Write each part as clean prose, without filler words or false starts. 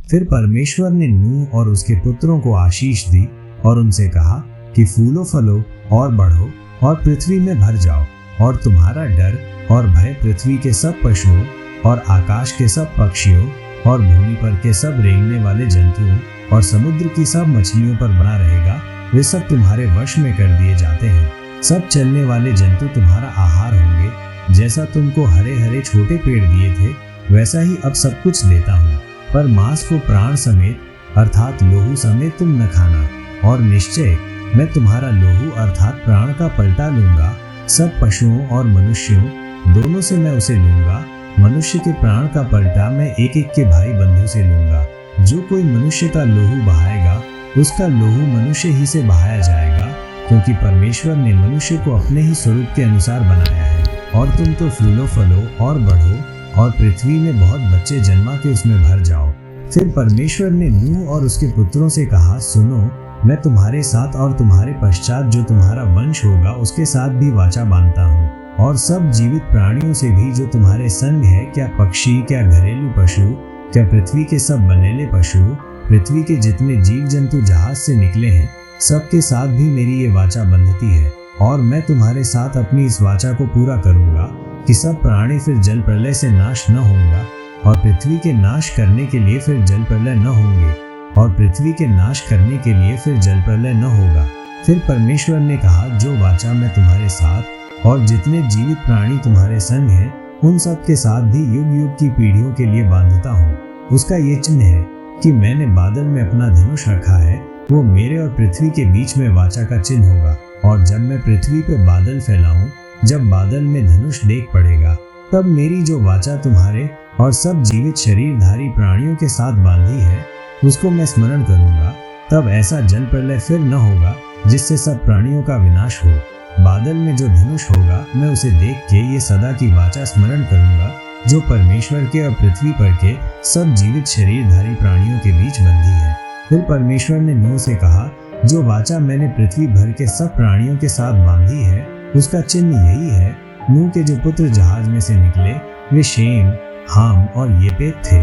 फिर परमेश्वर ने नूह और उसके पुत्रों को आशीष दी और उनसे कहा कि फूलो फलो और बढ़ो और पृथ्वी में भर जाओ, और तुम्हारा डर और भय पृथ्वी के सब पशुओं और आकाश के सब पक्षियों और भूमि पर के सब रेंगने वाले जंतुओं और समुद्र की सब मछलियों पर बना रहेगा। वे सब तुम्हारे वश में कर दिए जाते हैं। सब चलने वाले जंतु तुम्हारा आहार होंगे। जैसा तुमको हरे हरे छोटे पेड़ दिए थे, वैसा ही अब सब कुछ देता हूँ। पर मांस को प्राण समेत अर्थात लोहू समेत तुम न खाना, और निश्चय मैं तुम्हारा लोहू अर्थात प्राण का पलटा लूंगा। सब पशुओं और मनुष्यों दोनों से मैं उसे लूंगा। मनुष्य के प्राण का पलटा मैं एक एक के भाई बंधु से लूंगा। जो कोई मनुष्य का लोहू बहाएगा, उसका लोहू मनुष्य ही से बहाया जाएगा, क्योंकि परमेश्वर ने मनुष्य को अपने ही स्वरूप के अनुसार बनाया है। और तुम तो फूलो फलो और बढ़ो और पृथ्वी में बहुत बच्चे जन्मा के उसमें भर जाओ। फिर परमेश्वर ने नूह और उसके पुत्रों से कहा, सुनो, मैं तुम्हारे साथ और तुम्हारे पश्चात जो तुम्हारा वंश होगा उसके साथ भी वाचा बांधता हूँ, और सब जीवित प्राणियों से भी जो तुम्हारे संग है, क्या पक्षी, क्या घरेलू पशु, क्या पृथ्वी के सब बनेले पशु, पृथ्वी के जितने जीव जंतु जहाज से निकले हैं, सबके साथ भी मेरी ये वाचा बंधती है। और मैं तुम्हारे साथ अपनी इस वाचा को पूरा करूंगा कि सब प्राणी फिर जल प्रलय से नाश न होगा, और पृथ्वी के नाश करने के लिए फिर जल प्रलय न होंगे, और पृथ्वी के नाश करने के लिए फिर जल प्रलय न होगा। फिर परमेश्वर ने कहा, जो वाचा मैं तुम्हारे साथ और जितने जीवित प्राणी तुम्हारे संग हैं, उन सब के साथ भी युग युग की पीढ़ियों के लिए बांधता हूँ, उसका ये चिन्ह है कि मैंने बादल में अपना धनुष रखा है। वो मेरे और पृथ्वी के बीच में वाचा का चिन्ह होगा। और जब मैं पृथ्वी पे बादल फैलाऊं, जब बादल में धनुष देख पड़ेगा, तब मेरी जो वाचा तुम्हारे और सब जीवित शरीरधारी प्राणियों के साथ बांधी है, उसको मैं स्मरण करूंगा। तब ऐसा जल प्रलय फिर न होगा जिससे सब प्राणियों का विनाश हो। बादल में जो धनुष होगा, मैं उसे देख के ये सदा की वाचा स्मरण करूंगा, जो परमेश्वर के और पृथ्वी पर के सब जीवित शरीरधारी प्राणियों के बीच बंधी है। फिर परमेश्वर ने नूह से कहा, जो वाचा मैंने पृथ्वी भर के सब प्राणियों के साथ बांधी है, उसका चिन्ह यही है। नूह के जो पुत्र जहाज में से निकले, वे शेम, हाम और येपेत थे,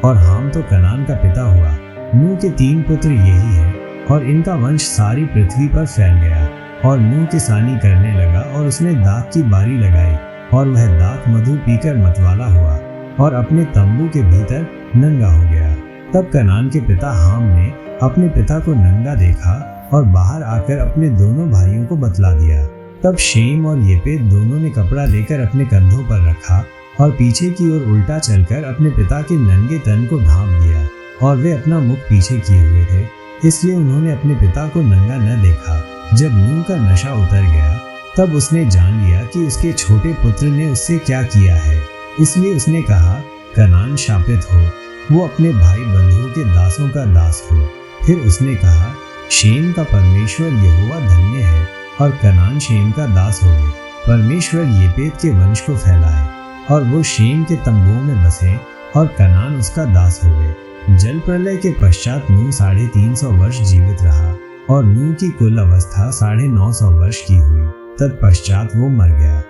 और हाम तो कनान का पिता हुआ। नूह के 3 पुत्र यही हैं, और इनका वंश सारी पृथ्वी पर फैल गया। और नूह किसानी करने लगा, और उसने दाख की बारी लगाई, और वह दाख मधु पीकर मतवाला हुआ, और अपने तंबू के भीतर नंगा हो गया। तब कनान के पिता हाम ने अपने पिता को नंगा देखा, और बाहर आकर अपने दोनों भाइयों को बतला दिया। तब शेम और येपेत दोनों ने कपड़ा लेकर अपने कंधों पर रखा, और पीछे की ओर उल्टा चलकर अपने पिता के नंगे तन को ढांप दिया, और वे अपना मुख पीछे किए हुए थे, इसलिए उन्होंने अपने पिता को नंगा न देखा। जब नूह का नशा उतर गया, तब उसने जान लिया कि उसके छोटे पुत्र ने उससे क्या किया है, इसलिए उसने कहा, कनान शापित हो, वो अपने भाई बंधुओं के दासों का दास हो। फिर उसने कहा, शेम का परमेश्वर यहोवा धन्य है, और कनान शेम का दास हो गए। परमेश्वर येपेत के वंश को फैलाए, और वो शेम के तंबुओं में बसे, और कनान उसका दास हो गए। जल प्रलय के पश्चात नूह 350 वर्ष जीवित रहा, और नूह की कुल अवस्था 950 वर्ष की हुई। तत्पश्चात वो मर गया।